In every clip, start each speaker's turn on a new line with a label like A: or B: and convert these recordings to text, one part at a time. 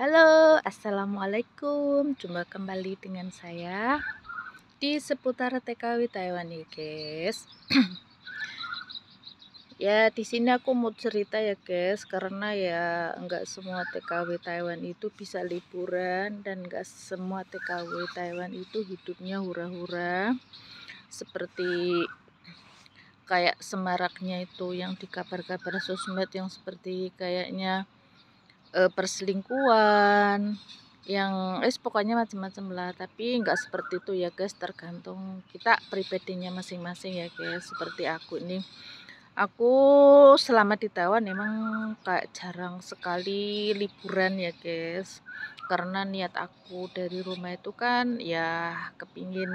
A: Halo, assalamualaikum. Jumpa kembali dengan saya di seputar TKW Taiwan nih, guys. Ya, di sini aku mau cerita ya, guys, karena ya nggak semua TKW Taiwan itu bisa liburan dan nggak semua TKW Taiwan itu hidupnya hura-hura seperti kayak semaraknya itu yang di kabar-kabar sosmed yang seperti kayaknya perselingkuhan yang pokoknya macam-macam lah, tapi nggak seperti itu ya guys, tergantung kita pribadinya masing-masing ya guys. Seperti aku ini, aku selama di Taiwan emang kayak jarang sekali liburan ya guys, karena niat aku dari rumah itu kan ya kepingin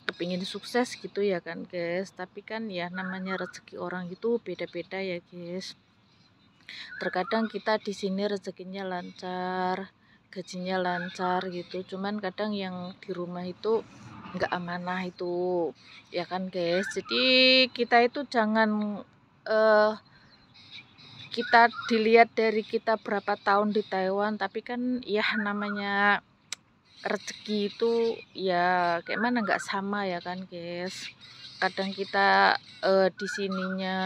A: kepingin sukses gitu ya kan guys. Tapi kan ya namanya rezeki orang itu beda-beda ya guys. Terkadang kita di sini rezekinya lancar, gajinya lancar gitu, cuman kadang yang di rumah itu nggak amanah itu ya kan guys. Jadi kita itu jangan eh, kita dilihat dari kita berapa tahun di Taiwan, tapi kan ya namanya rezeki itu ya kayak mana nggak sama ya kan guys. Kadang kita di sininya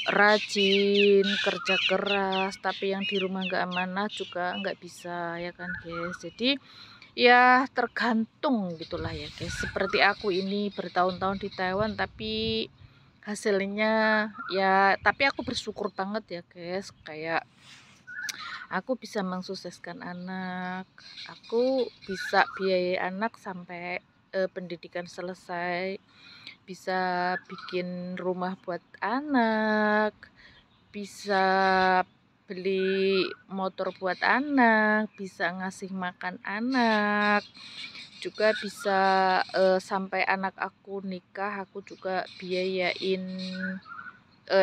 A: rajin, kerja keras, tapi yang di rumah nggak amanah juga nggak bisa ya kan guys. Jadi ya tergantung gitulah ya guys. Seperti aku ini bertahun-tahun di Taiwan, tapi hasilnya ya, tapi aku bersyukur banget ya guys, kayak aku bisa mensukseskan anak, aku bisa biayai anak sampai pendidikan selesai, bisa bikin rumah buat anak, bisa beli motor buat anak, bisa ngasih makan anak, juga bisa sampai anak aku nikah, aku juga biayain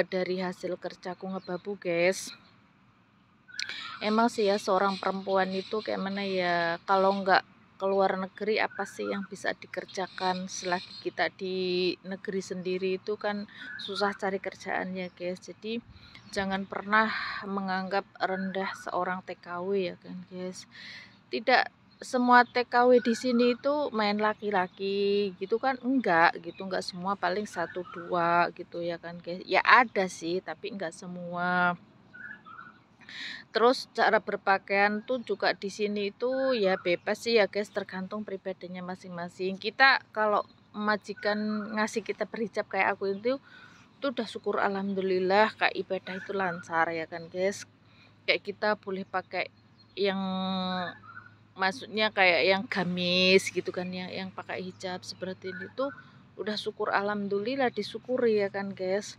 A: dari hasil kerjaku ngebabu guys. Emang sih ya, seorang perempuan itu kayak mana ya, kalau nggak keluar negeri apa sih yang bisa dikerjakan selagi kita di negeri sendiri itu kan susah cari kerjaannya guys. Jadi jangan pernah menganggap rendah seorang TKW ya kan guys. Tidak semua TKW di sini itu main laki-laki gitu kan, enggak gitu, enggak semua, paling satu dua gitu ya kan guys. Ya ada sih tapi enggak semua. Terus cara berpakaian tuh juga di sini itu ya bebas sih ya guys, tergantung pribadinya masing-masing. Kita kalau majikan ngasih kita berhijab kayak aku itu udah syukur alhamdulillah, kayak ibadah itu lancar ya kan guys. Kayak kita boleh pakai yang maksudnya kayak yang gamis gitu kan, yang pakai hijab seperti ini tuh udah syukur alhamdulillah, disyukuri ya kan guys.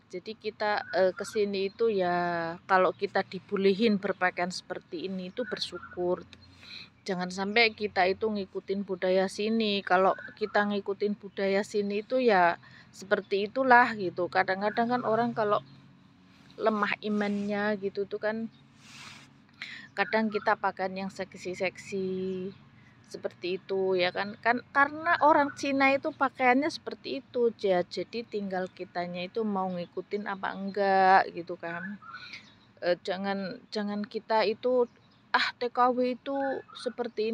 A: Jadi kita kesini itu ya kalau kita dibolehin berpakaian seperti ini itu bersyukur. Jangan sampai kita itu ngikutin budaya sini. Kalau kita ngikutin budaya sini itu ya seperti itulah gitu. Kadang-kadang kan orang kalau lemah imannya gitu tuh kan, kadang kita pakaian yang seksi-seksi seperti itu ya kan, karena orang Cina itu pakaiannya seperti itu ya. Jadi tinggal kitanya itu mau ngikutin apa enggak gitu kan. Jangan jangan kita itu TKW itu seperti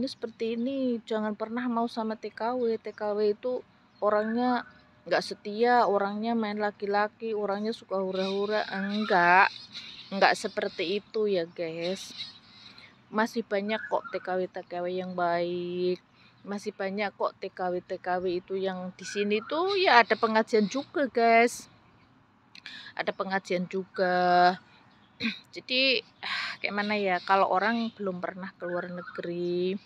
A: ini, jangan pernah mau sama TKW. TKW itu orangnya nggak setia, orangnya main laki-laki, orangnya suka hura-hura. Enggak seperti itu ya guys. Masih banyak kok TKW-TKW yang baik, masih banyak kok TKW-TKW itu yang di sini tuh ya ada pengajian juga guys, ada pengajian juga. Jadi kayak mana ya, kalau orang belum pernah keluar negeri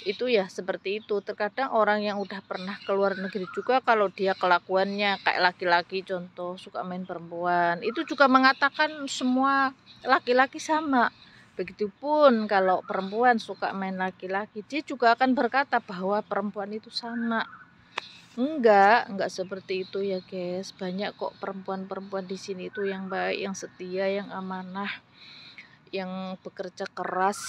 A: itu ya seperti itu. Terkadang orang yang udah pernah keluar negeri juga, kalau dia kelakuannya kayak laki-laki, contoh suka main perempuan, itu juga mengatakan semua laki-laki sama. Begitupun kalau perempuan suka main laki-laki, dia juga akan berkata bahwa perempuan itu sama. Enggak seperti itu ya guys. Banyak kok perempuan-perempuan di sini itu yang baik, yang setia, yang amanah, yang bekerja keras,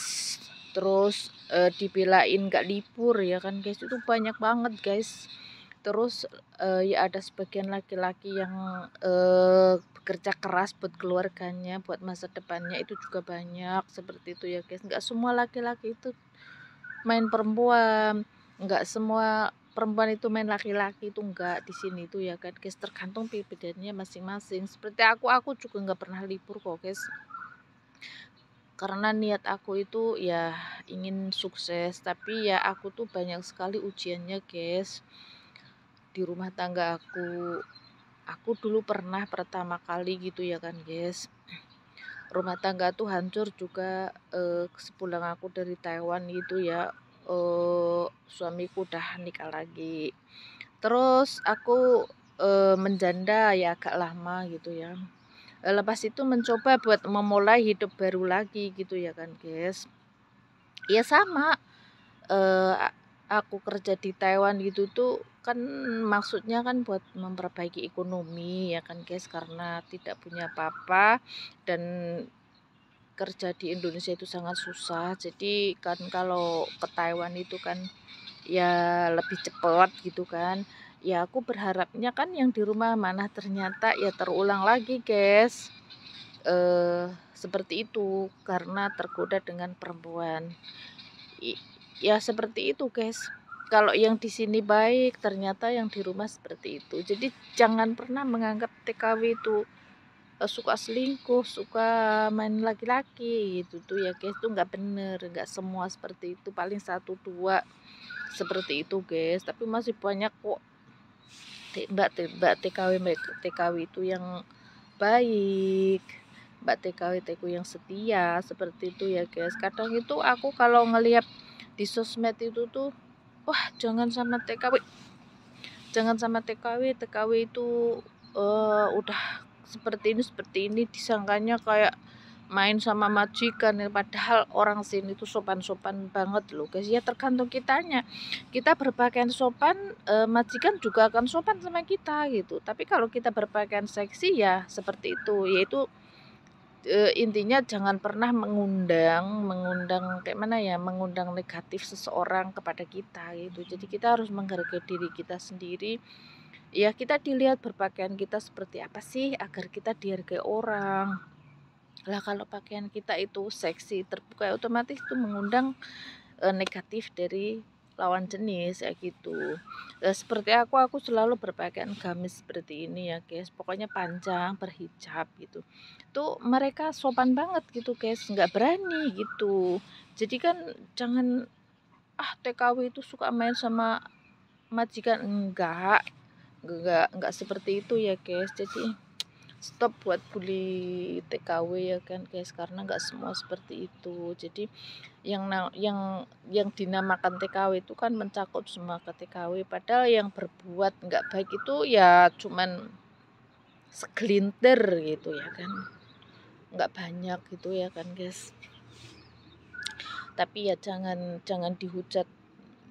A: terus dibelain gak libur ya kan guys. Itu banyak banget guys. Terus ya ada sebagian laki-laki yang bekerja keras buat keluarganya, buat masa depannya, itu juga banyak seperti itu ya guys. Nggak semua laki-laki itu main perempuan, nggak semua perempuan itu main laki-laki, itu enggak di sini itu ya kan guys, tergantung pribadinya masing-masing. Seperti aku juga nggak pernah libur kok guys, karena niat aku itu ya ingin sukses, tapi ya aku tuh banyak sekali ujiannya guys di rumah tangga aku dulu pernah pertama kali gitu ya kan guys, rumah tangga tuh hancur juga sepulang aku dari Taiwan gitu ya. Suamiku udah nikah lagi, terus aku menjanda ya agak lama gitu ya. Lepas itu mencoba buat memulai hidup baru lagi gitu ya kan guys. Ya sama, eh, aku kerja di Taiwan gitu tuh kan maksudnya kan buat memperbaiki ekonomi ya kan guys, karena tidak punya apa-apa dan kerja di Indonesia itu sangat susah. Jadi kan kalau ke Taiwan itu kan ya lebih cepat gitu kan. Ya aku berharapnya kan yang di rumah, mana ternyata ya terulang lagi guys. Seperti itu karena tergoda dengan perempuan. Ya seperti itu guys. Kalau yang di sini baik, ternyata yang di rumah seperti itu. Jadi jangan pernah menganggap TKW itu suka selingkuh, suka main laki-laki gitu tuh ya guys, tuh nggak bener, nggak semua seperti itu, paling satu dua seperti itu guys, tapi masih banyak kok mbak TKW itu yang baik, mbak TKW yang setia seperti itu ya guys. Kadang itu aku kalau ngelihat di sosmed itu tuh, wah jangan sama TKW itu udah seperti ini disangkanya kayak main sama majikan ya, padahal orang sini tuh sopan-sopan banget loh guys. Ya tergantung kitanya, kita berpakaian sopan, majikan juga akan sopan sama kita gitu. Tapi kalau kita berpakaian seksi ya seperti itu, yaitu intinya jangan pernah mengundang kayak mana ya, mengundang negatif seseorang kepada kita gitu. Jadi kita harus menghargai diri kita sendiri. Ya kita dilihat berpakaian kita seperti apa sih agar kita dihargai orang. Lah kalau pakaian kita itu seksi terbuka, otomatis itu mengundang negatif dari lawan jenis ya gitu. Seperti aku selalu berpakaian gamis seperti ini ya guys, pokoknya panjang berhijab gitu. Tuh mereka sopan banget gitu guys, nggak berani gitu. Jadi kan jangan TKW itu suka main sama majikan, enggak seperti itu ya guys. Jadi stop buat bully TKW ya kan guys, karena nggak semua seperti itu. Jadi yang dinamakan TKW itu kan mencakup semua ke TKW, padahal yang berbuat nggak baik itu ya cuman segelintir gitu ya kan, nggak banyak gitu ya kan guys. Tapi ya jangan jangan dihujat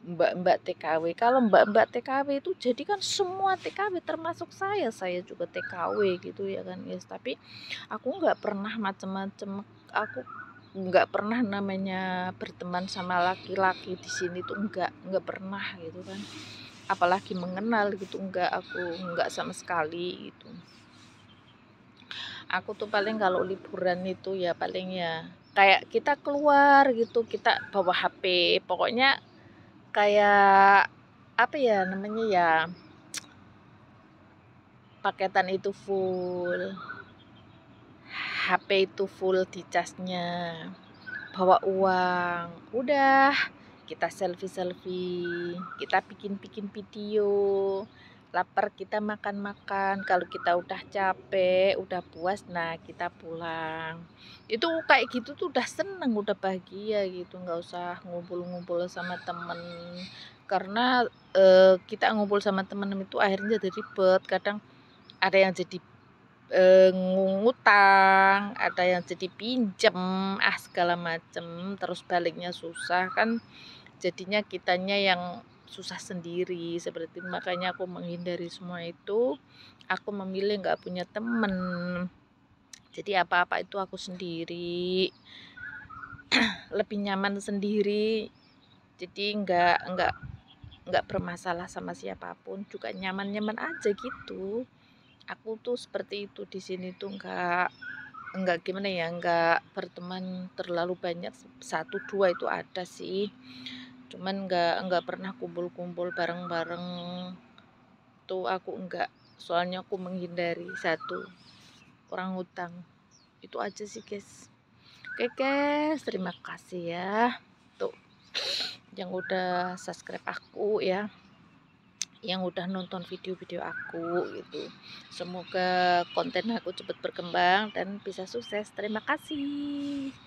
A: mbak-mbak TKW. Kalau mbak-mbak TKW itu jadi kan semua TKW termasuk saya juga TKW gitu ya kan guys. Tapi aku nggak pernah macem-macem, aku nggak pernah namanya berteman sama laki-laki di sini tuh nggak pernah gitu kan, apalagi mengenal gitu, aku nggak sama sekali gitu. Aku tuh paling kalau liburan itu ya paling ya kayak kita keluar gitu, kita bawa HP, pokoknya kayak apa ya namanya ya, paketan itu full, HP itu full di casnya, bawa uang, udah kita selfie, kita bikin video, lapar kita makan-makan, kalau kita udah capek, udah puas, nah kita pulang. Itu kayak gitu tuh udah seneng, udah bahagia gitu, nggak usah ngumpul-ngumpul sama temen, karena kita ngumpul sama temen itu akhirnya jadi ribet, kadang ada yang jadi ngutang, ada yang jadi pinjem, segala macem, terus baliknya susah kan, jadinya kitanya yang susah sendiri seperti itu. Makanya aku menghindari semua itu, aku memilih nggak punya temen, jadi apa-apa itu aku sendiri, lebih nyaman sendiri, jadi nggak nggak bermasalah sama siapapun, juga nyaman-nyaman aja gitu. Aku tuh seperti itu di sini tuh nggak gimana ya, nggak berteman terlalu banyak, satu dua itu ada sih, cuman nggak pernah kumpul-kumpul bareng-bareng tuh, aku enggak, soalnya aku menghindari satu orang hutang. Itu aja sih guys. Oke guys, terima kasih ya tuh yang udah subscribe aku ya, yang udah nonton video-video aku gitu. Semoga konten aku cepat berkembang dan bisa sukses. Terima kasih.